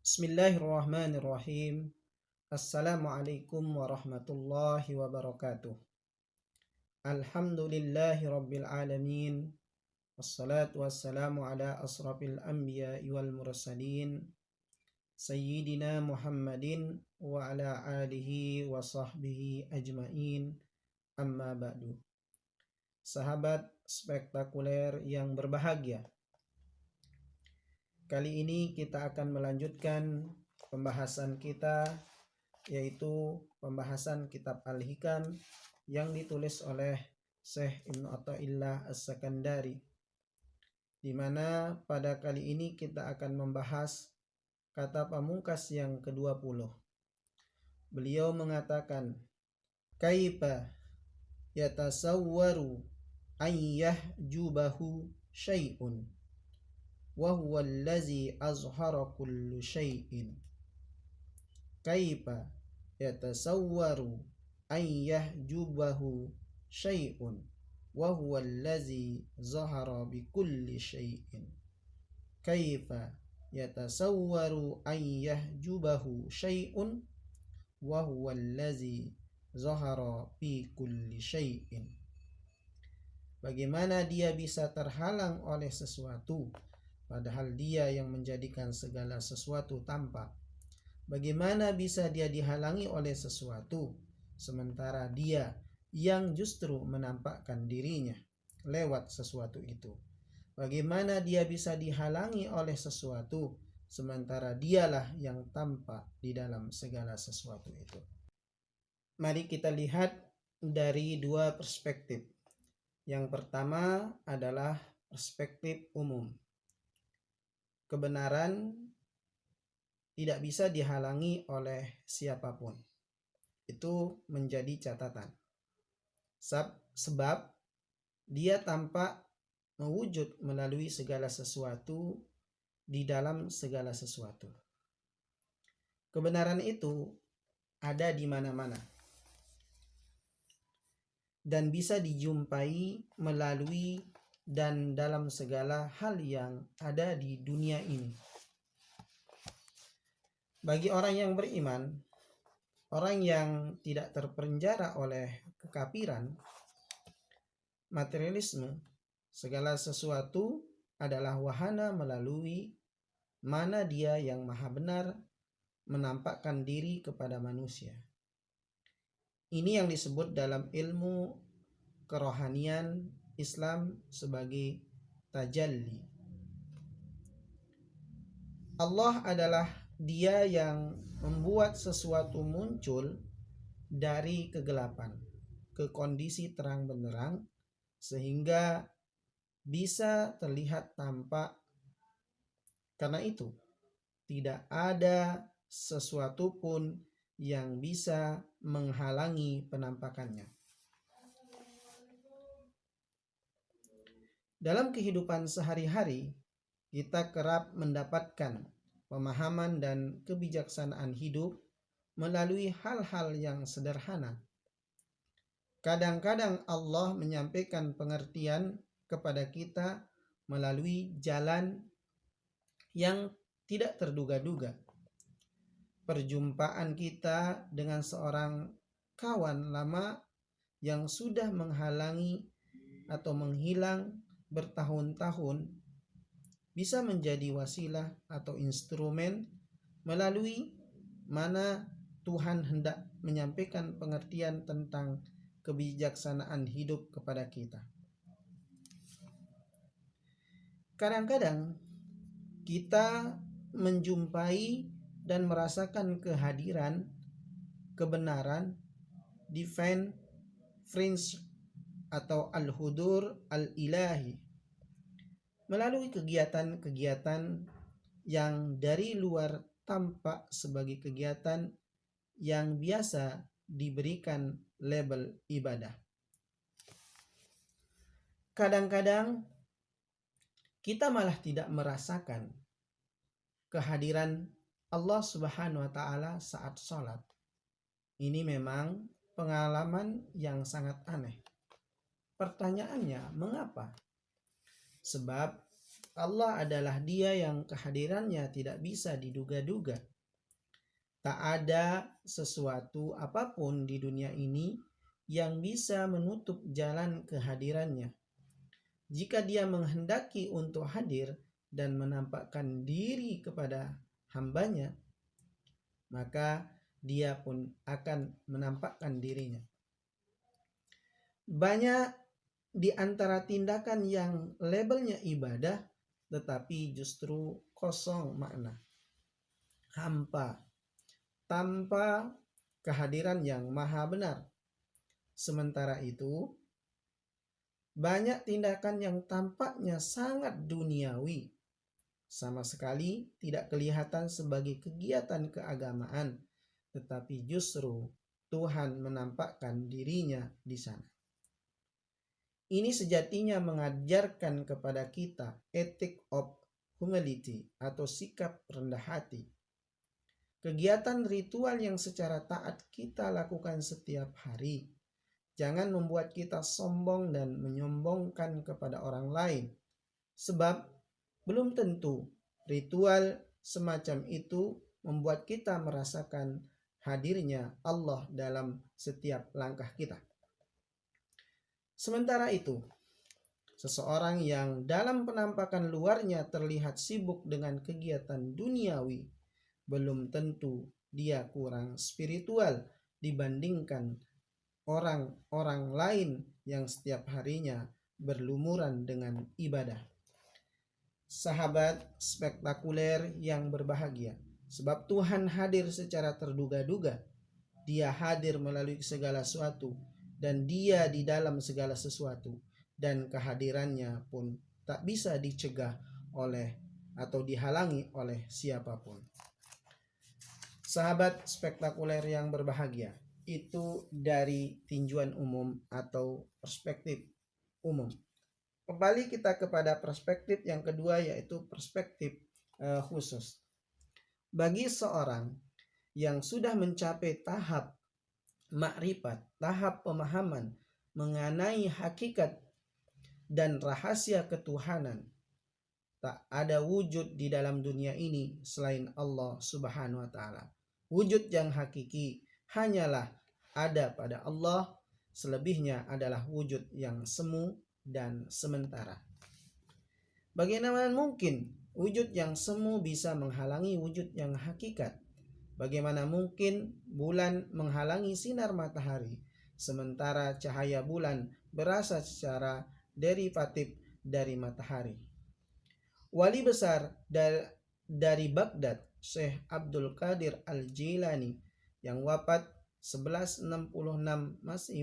Bismillahirrahmanirrahim. Assalamualaikum warahmatullahi wabarakatuh. Alhamdulillahi rabbil alamin. Wassalatu wassalamu ala asrafil anbiya'i wal mursalin. Sayyidina Muhammadin wa ala alihi wa sahbihi ajmain. Amma ba'du. Sahabat spektakuler yang berbahagia, kali ini kita akan melanjutkan pembahasan kita, yaitu pembahasan kitab Al-Hikam yang ditulis oleh Syekh Ibnu Athaillah As-Sakandari, di mana pada kali ini kita akan membahas kata pamungkas yang ke-20. Beliau mengatakan, kaifa yatasawwaru an yahjubahu syai'un wa huwa allazi azhara kullu syai'in. Kaifa yatasawwaru an yahjubahu syai'un wa huwa allazi zahara bi kulli syai'in. Kaifa yatasawwaru an yahjubahu syai'un wa huwa allazi zahara bi kulli syai'in. Bagaimana dia bisa terhalang oleh sesuatu padahal dia yang menjadikan segala sesuatu tampak? Bagaimana bisa dia dihalangi oleh sesuatu sementara dia yang justru menampakkan dirinya lewat sesuatu itu? Bagaimana dia bisa dihalangi oleh sesuatu sementara dialah yang tampak di dalam segala sesuatu itu? Mari kita lihat dari dua perspektif. Yang pertama adalah perspektif umum. Kebenaran tidak bisa dihalangi oleh siapapun. Itu menjadi catatan. Sebab dia tampak mewujud melalui segala sesuatu, di dalam segala sesuatu. Kebenaran itu ada di mana-mana dan bisa dijumpai melalui dan dalam segala hal yang ada di dunia ini. Bagi orang yang beriman, orang yang tidak terpenjara oleh kekafiran, materialisme, segala sesuatu adalah wahana melalui mana dia yang maha benar menampakkan diri kepada manusia. Ini yang disebut dalam ilmu kerohanian Islam sebagai tajalli. Allah adalah dia yang membuat sesuatu muncul dari kegelapan ke kondisi terang benderang sehingga bisa terlihat tampak. Karena itu tidak ada sesuatu pun yang bisa menghalangi penampakannya. Dalam kehidupan sehari-hari, kita kerap mendapatkan pemahaman dan kebijaksanaan hidup melalui hal-hal yang sederhana. Kadang-kadang Allah menyampaikan pengertian kepada kita melalui jalan yang tidak terduga-duga. Perjumpaan kita dengan seorang kawan lama yang sudah menghalangi atau menghilang bertahun-tahun bisa menjadi wasilah atau instrumen melalui mana Tuhan hendak menyampaikan pengertian tentang kebijaksanaan hidup kepada kita. Kadang-kadang kita menjumpai dan merasakan kehadiran kebenaran, divine fringe atau al-hudur al-ilahi melalui kegiatan-kegiatan yang dari luar tampak sebagai kegiatan yang biasa diberikan label ibadah. Kadang-kadang kita malah tidak merasakan kehadiran Allah Subhanahu wa Ta'ala saat sholat. Ini memang pengalaman yang sangat aneh. Pertanyaannya, mengapa? Sebab Allah adalah Dia yang kehadirannya tidak bisa diduga-duga. Tak ada sesuatu apapun di dunia ini yang bisa menutup jalan kehadirannya. Jika Dia menghendaki untuk hadir dan menampakkan diri kepada hambanya, maka Dia pun akan menampakkan dirinya. Banyak di antara tindakan yang labelnya ibadah tetapi justru kosong makna, hampa, tanpa kehadiran yang maha benar. Sementara itu, banyak tindakan yang tampaknya sangat duniawi, sama sekali tidak kelihatan sebagai kegiatan keagamaan, tetapi justru Tuhan menampakkan dirinya di sana. Ini sejatinya mengajarkan kepada kita ethic of humility atau sikap rendah hati. Kegiatan ritual yang secara taat kita lakukan setiap hari jangan membuat kita sombong dan menyombongkan kepada orang lain. Sebab belum tentu ritual semacam itu membuat kita merasakan hadirnya Allah dalam setiap langkah kita. Sementara itu, seseorang yang dalam penampakan luarnya terlihat sibuk dengan kegiatan duniawi, belum tentu dia kurang spiritual dibandingkan orang-orang lain yang setiap harinya berlumuran dengan ibadah. Sahabat spektakuler yang berbahagia, sebab Tuhan hadir secara terduga-duga. Dia hadir melalui segala sesuatu dan Dia di dalam segala sesuatu, dan kehadirannya pun tak bisa dicegah oleh atau dihalangi oleh siapapun. Sahabat spektakuler yang berbahagia, itu dari tinjauan umum atau perspektif umum. Kembali kita kepada perspektif yang kedua, yaitu perspektif khusus. Bagi seorang yang sudah mencapai tahap makrifat, tahap pemahaman mengenai hakikat dan rahasia ketuhanan, tak ada wujud di dalam dunia ini selain Allah Subhanahu wa Ta'ala. Wujud yang hakiki hanyalah ada pada Allah, selebihnya adalah wujud yang semu dan sementara. Bagaimana mungkin wujud yang semu bisa menghalangi wujud yang hakikat? Bagaimana mungkin bulan menghalangi sinar matahari, sementara cahaya bulan berasal secara derivatif dari matahari? Wali besar dari Baghdad, Syekh Abdul Qadir Al-Jilani, yang wafat 1166, masih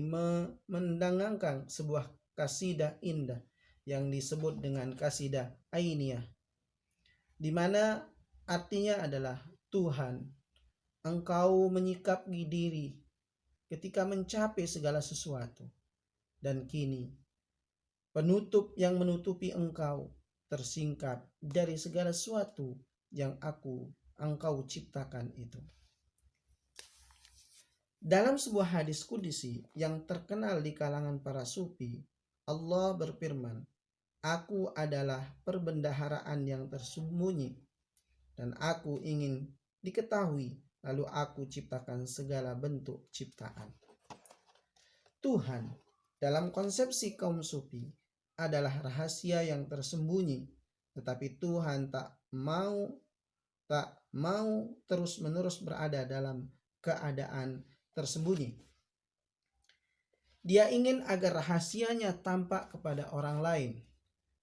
mendangangkan sebuah kasidah indah yang disebut dengan kasidah Ainiyah, di mana artinya adalah, Tuhan, Engkau menyikapi diri ketika mencapai segala sesuatu, dan kini penutup yang menutupi Engkau tersingkap dari segala sesuatu yang Engkau ciptakan itu. Dalam sebuah hadis kudusi yang terkenal di kalangan para sufi, Allah berfirman, Aku adalah perbendaharaan yang tersembunyi, dan aku ingin diketahui, lalu aku ciptakan segala bentuk ciptaan. Tuhan dalam konsepsi kaum sufi adalah rahasia yang tersembunyi, tetapi Tuhan tak mau terus-menerus berada dalam keadaan tersembunyi. Dia ingin agar rahasianya tampak kepada orang lain.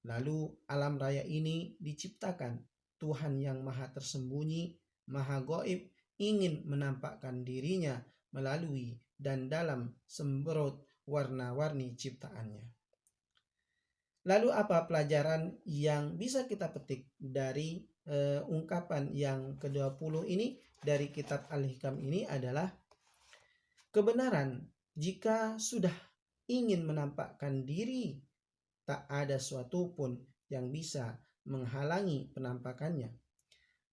Lalu alam raya ini diciptakan. Tuhan yang maha tersembunyi, maha gaib, ingin menampakkan dirinya melalui dan dalam semberut warna-warni ciptaannya. Lalu apa pelajaran yang bisa kita petik dari ungkapan yang ke-20 ini dari kitab Al-Hikam ini adalah, kebenaran jika sudah ingin menampakkan diri, tak ada suatu pun yang bisa menghalangi penampakannya.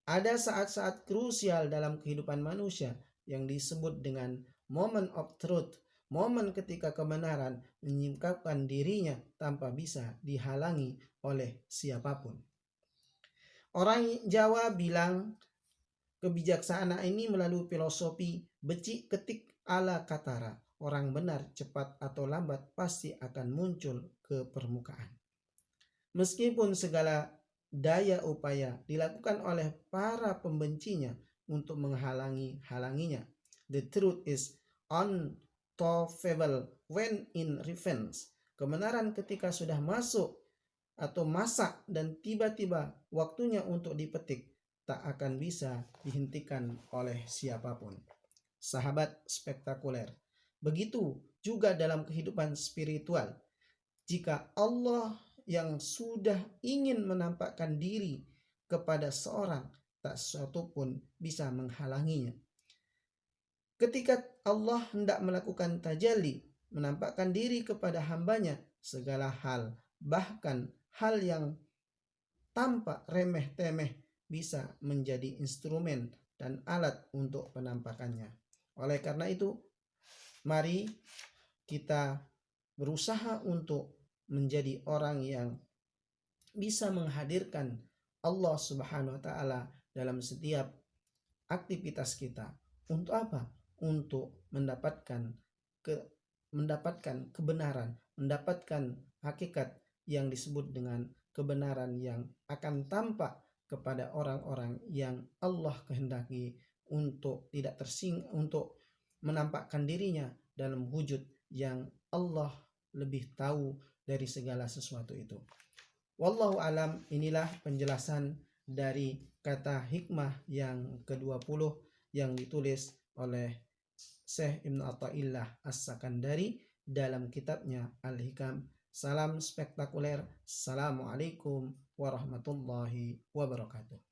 Ada saat-saat krusial dalam kehidupan manusia yang disebut dengan moment of truth, momen ketika kebenaran menyingkapkan dirinya tanpa bisa dihalangi oleh siapapun. Orang Jawa bilang kebijaksanaan ini melalui filosofi becik ketik ala Katara. Orang benar cepat atau lambat pasti akan muncul ke permukaan. Meskipun segala daya upaya dilakukan oleh para pembencinya untuk menghalanginya, the truth is untouchable when in revenge. Kebenaran ketika sudah masuk atau masak dan tiba-tiba waktunya untuk dipetik, tak akan bisa dihentikan oleh siapapun. Sahabat spektakuler, begitu juga dalam kehidupan spiritual. Jika Allah yang sudah ingin menampakkan diri kepada seorang, tak sesuatu pun bisa menghalanginya. Ketika Allah hendak melakukan tajalli, menampakkan diri kepada hambanya, segala hal, bahkan hal yang tampak remeh-temeh, bisa menjadi instrumen dan alat untuk penampakannya. Oleh karena itu, mari kita berusaha untuk menjadi orang yang bisa menghadirkan Allah Subhanahu wa Ta'ala dalam setiap aktivitas kita. Untuk apa? Untuk mendapatkan kebenaran, mendapatkan hakikat yang disebut dengan kebenaran yang akan tampak kepada orang-orang yang Allah kehendaki untuk tidak untuk menampakkan dirinya dalam wujud yang Allah lebih tahu dari segala sesuatu itu. Wallahu alam, inilah penjelasan dari kata hikmah yang ke-20 yang ditulis oleh Syekh Ibnu Athaillah As-Sakandari dalam kitabnya Al-Hikam. Salam spektakuler. Assalamualaikum warahmatullahi wabarakatuh.